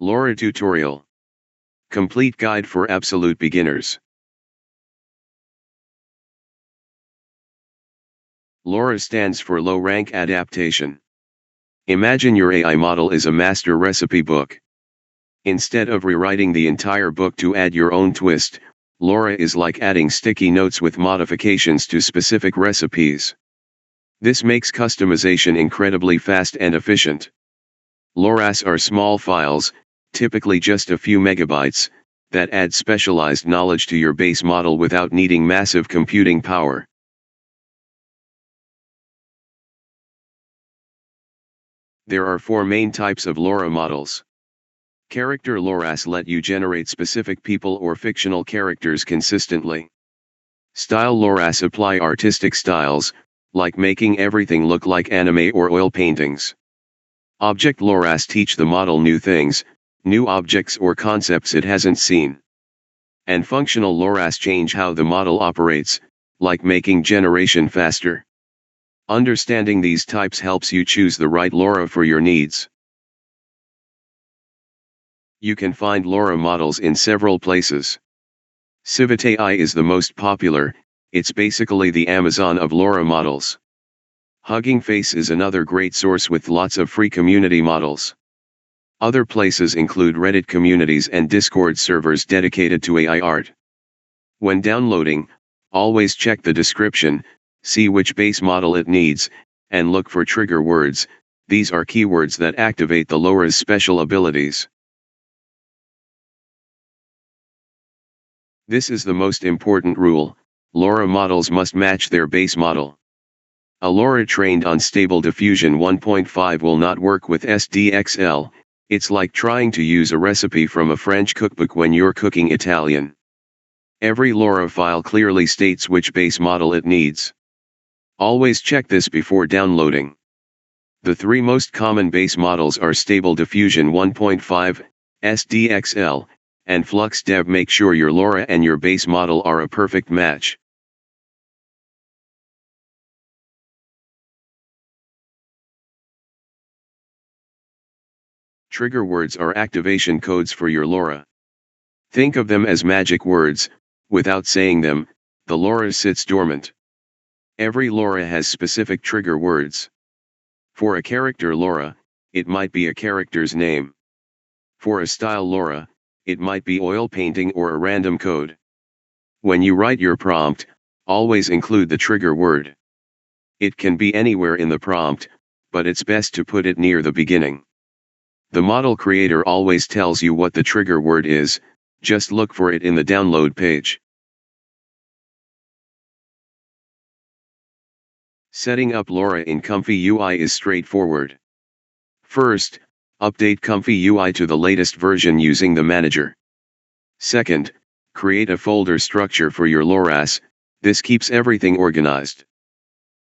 Lora Tutorial. Complete guide for absolute beginners. Lora stands for Low Rank Adaptation. Imagine your AI model is a master recipe book. Instead of rewriting the entire book to add your own twist, Lora is like adding sticky notes with modifications to specific recipes. This makes customization incredibly fast and efficient. Loras are small files, typically just a few megabytes, that add specialized knowledge to your base model without needing massive computing power. There are four main types of Lora models. Character Loras let you generate specific people or fictional characters consistently. Style Loras apply artistic styles, like making everything look like anime or oil paintings. Object Loras teach the model new things, new objects or concepts it hasn't seen. And functional Loras change how the model operates, like making generation faster. Understanding these types helps you choose the right Lora for your needs. You can find Lora models in several places. Civitai is the most popular, it's basically the Amazon of Lora models. Hugging Face is another great source with lots of free community models. Other places include Reddit communities and Discord servers dedicated to AI art. When downloading, always check the description, see which base model it needs, and look for trigger words. These are keywords that activate the Lora's special abilities. This is the most important rule: Lora models must match their base model. A Lora trained on Stable Diffusion 1.5 will not work with SDXL. It's like trying to use a recipe from a French cookbook when you're cooking Italian. Every Lora file clearly states which base model it needs. Always check this before downloading. The three most common base models are Stable Diffusion 1.5, SDXL, and FluxDev. Make sure your Lora and your base model are a perfect match. Trigger words are activation codes for your Lora. Think of them as magic words. Without saying them, the Lora sits dormant. Every Lora has specific trigger words. For a character Lora, it might be a character's name. For a style Lora, it might be oil painting or a random code. When you write your prompt, always include the trigger word. It can be anywhere in the prompt, but it's best to put it near the beginning. The model creator always tells you what the trigger word is, just look for it in the download page. Setting up Lora in Comfyui is straightforward. First, update Comfyui to the latest version using the manager. Second, create a folder structure for your Loras. This keeps everything organized.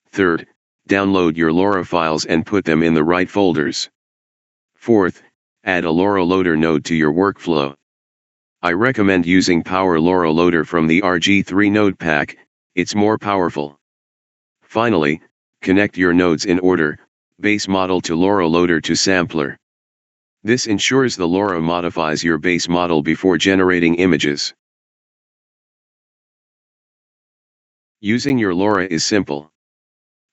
Third, download your Lora files and put them in the right folders. Fourth, add a Lora Loader node to your workflow. I recommend using Power Lora Loader from the RG3 node pack, it's more powerful. Finally, connect your nodes in order: base model to Lora Loader to sampler. This ensures the Lora modifies your base model before generating images. Using your Lora is simple.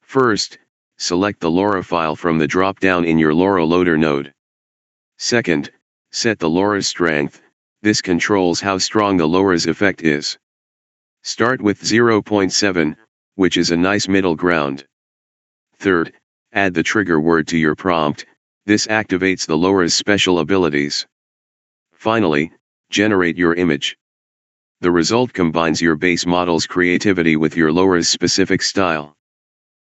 First, select the Lora file from the drop-down in your Lora Loader node. Second, set the Lora's strength. This controls how strong the Lora's effect is. Start with 0.7, which is a nice middle ground. Third, add the trigger word to your prompt. This activates the Lora's special abilities. Finally, generate your image. The result combines your base model's creativity with your Lora's specific style.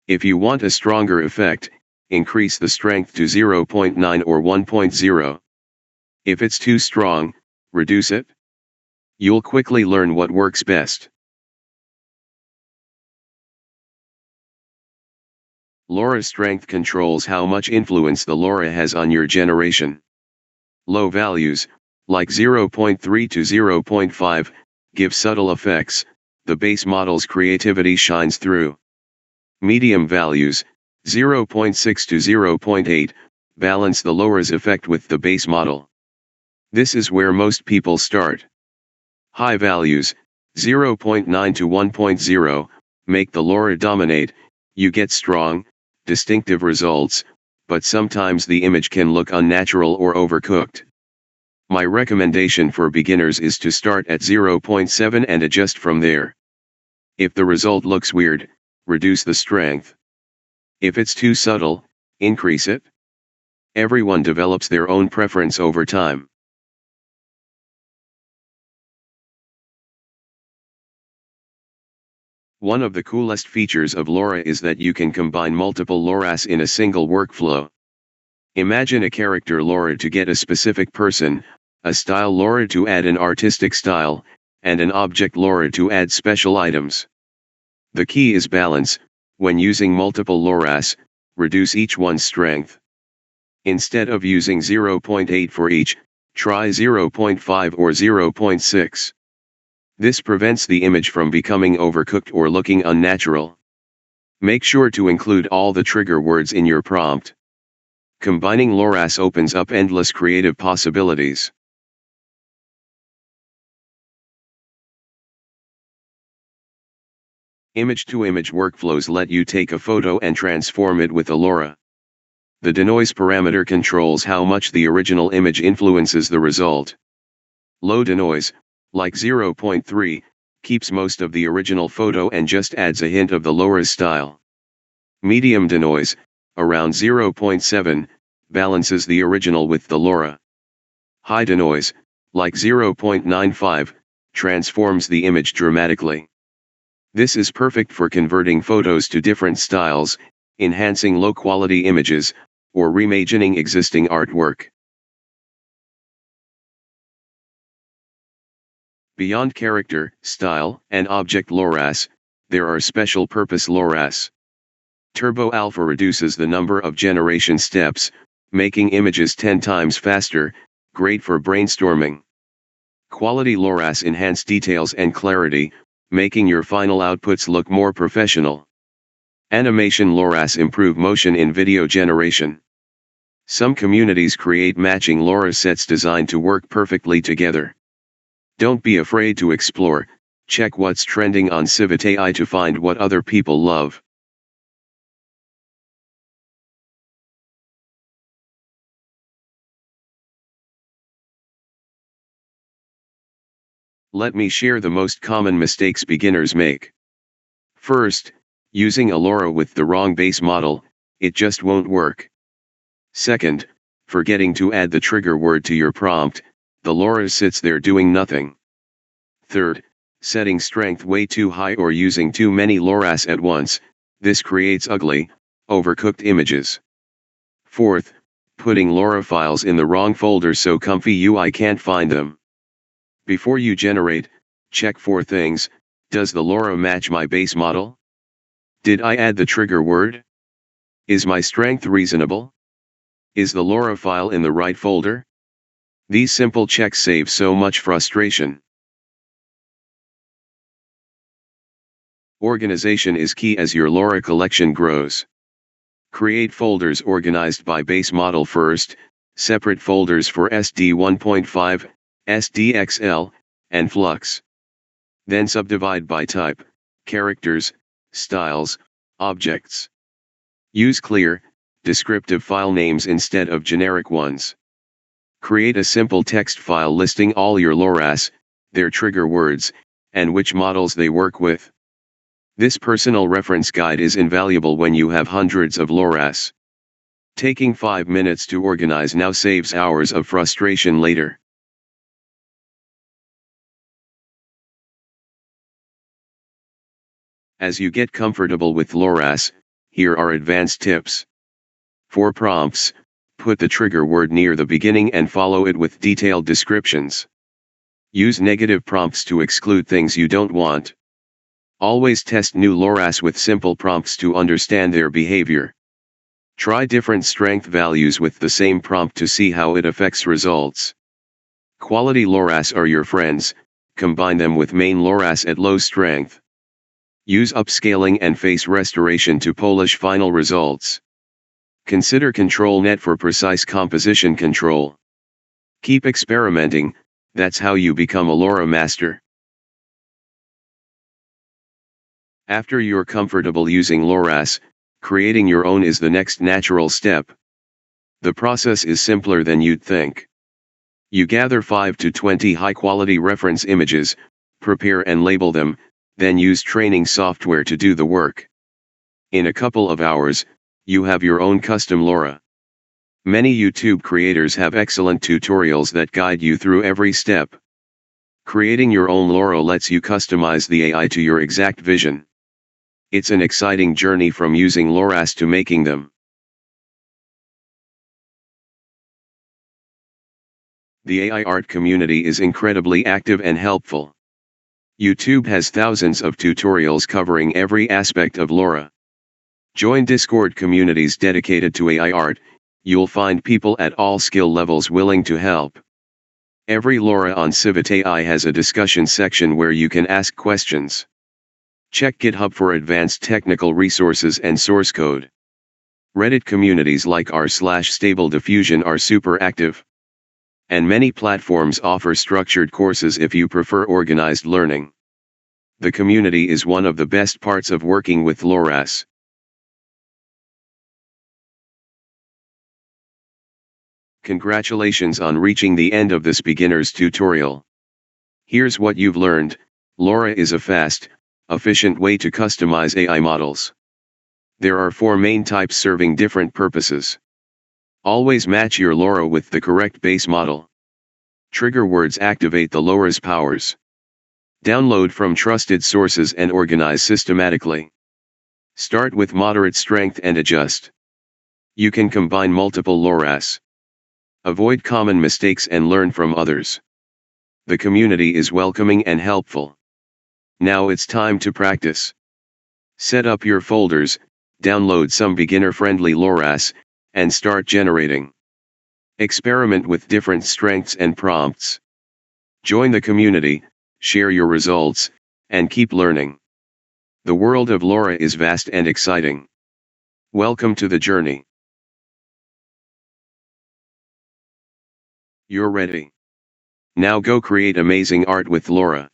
If you want a stronger effect, increase the strength to 0.9 or 1.0. If it's too strong, reduce it. You'll quickly learn what works best. Lora's strength controls how much influence the Lora has on your generation. Low values, like 0.3 to 0.5, give subtle effects. The base model's creativity shines through. Medium values, 0.6 to 0.8, balance the Lora's effect with the base model. This is where most people start. High values, 0.9 to 1.0, make the LoRa dominate. You get strong, distinctive results, but sometimes the image can look unnatural or overcooked. My recommendation for beginners is to start at 0.7 and adjust from there. If the result looks weird, reduce the strength. If it's too subtle, increase it. Everyone develops their own preference over time. One of the coolest features of LoRa is that you can combine multiple LoRa's in a single workflow. Imagine a character LoRa to get a specific person, a style LoRa to add an artistic style, and an object LoRa to add special items. The key is balance. When using multiple LoRa's, reduce each one's strength. Instead of using 0.8 for each, try 0.5 or 0.6. This prevents the image from becoming overcooked or looking unnatural. Make sure to include all the trigger words in your prompt. Combining LoRa's opens up endless creative possibilities. Image-to-image workflows let you take a photo and transform it with a LoRa. The denoise parameter controls how much the original image influences the result. Low denoise, like 0.3, keeps most of the original photo and just adds a hint of the LoRa's style. Medium denoise, around 0.7, balances the original with the LoRa. High denoise, like 0.95, transforms the image dramatically. This is perfect for converting photos to different styles, enhancing low-quality images, or reimagining existing artwork. Beyond character, style, and object LoRa's, there are special-purpose LoRa's. Turbo Alpha reduces the number of generation steps, making images 10 times faster, great for brainstorming. Quality LoRa's enhance details and clarity, making your final outputs look more professional. Animation LoRa's improve motion in video generation. Some communities create matching LoRa sets designed to work perfectly together. Don't be afraid to explore, check what's trending on Civitai to find what other people love. Let me share the most common mistakes beginners make. First, using a LoRa with the wrong base model, it just won't work. Second, forgetting to add the trigger word to your prompt, the LoRa sits there doing nothing. Third, setting strength way too high or using too many LoRa's at once, this creates ugly, overcooked images. Fourth, putting LoRa files in the wrong folder so Comfyui can't find them. Before you generate, check 4 things. Does the LoRa match my base model? Did I add the trigger word? Is my strength reasonable? Is the LoRa file in the right folder? These simple checks save so much frustration. Organization is key as your LoRa collection grows. Create folders organized by base model first, separate folders for SD 1.5, SDXL, and Flux. Then subdivide by type, characters, styles, objects. Use clear, descriptive file names instead of generic ones. Create a simple text file listing all your LoRa's, their trigger words, and which models they work with. This personal reference guide is invaluable when you have hundreds of LoRa's. Taking 5 minutes to organize now saves hours of frustration later. As you get comfortable with LoRa's, here are advanced tips. For prompts, put the trigger word near the beginning and follow it with detailed descriptions. Use negative prompts to exclude things you don't want. Always test new LoRa's with simple prompts to understand their behavior. Try different strength values with the same prompt to see how it affects results. Quality LoRa's are your friends, combine them with main LoRa's at low strength. Use upscaling and face restoration to polish final results. Consider ControlNet for precise composition control. Keep experimenting, that's how you become a Lora master. After you're comfortable using Loras, creating your own is the next natural step. The process is simpler than you'd think. You gather 5 to 20 high-quality reference images, prepare and label them, then use training software to do the work. In a couple of hours, you have your own custom Lora. Many YouTube creators have excellent tutorials that guide you through every step. Creating your own Lora lets you customize the AI to your exact vision. It's an exciting journey from using Loras to making them. The AI art community is incredibly active and helpful. YouTube has thousands of tutorials covering every aspect of Lora. Join Discord communities dedicated to AI art, you'll find people at all skill levels willing to help. Every Lora on Civit AI has a discussion section where you can ask questions. Check GitHub for advanced technical resources and source code. Reddit communities like r/Stable Diffusion are super active. And many platforms offer structured courses if you prefer organized learning. The community is one of the best parts of working with Loras. Congratulations on reaching the end of this beginner's tutorial. Here's what you've learned. Lora is a fast, efficient way to customize AI models. There are 4 main types serving different purposes. Always match your Lora with the correct base model. Trigger words activate the Lora's powers. Download from trusted sources and organize systematically. Start with moderate strength and adjust. You can combine multiple Loras. Avoid common mistakes and learn from others. The community is welcoming and helpful. Now it's time to practice. Set up your folders, download some beginner-friendly Loras, and start generating. Experiment with different strengths and prompts. Join the community, share your results, and keep learning. The world of Lora is vast and exciting. Welcome to the journey. You're ready. Now go create amazing art with Lora.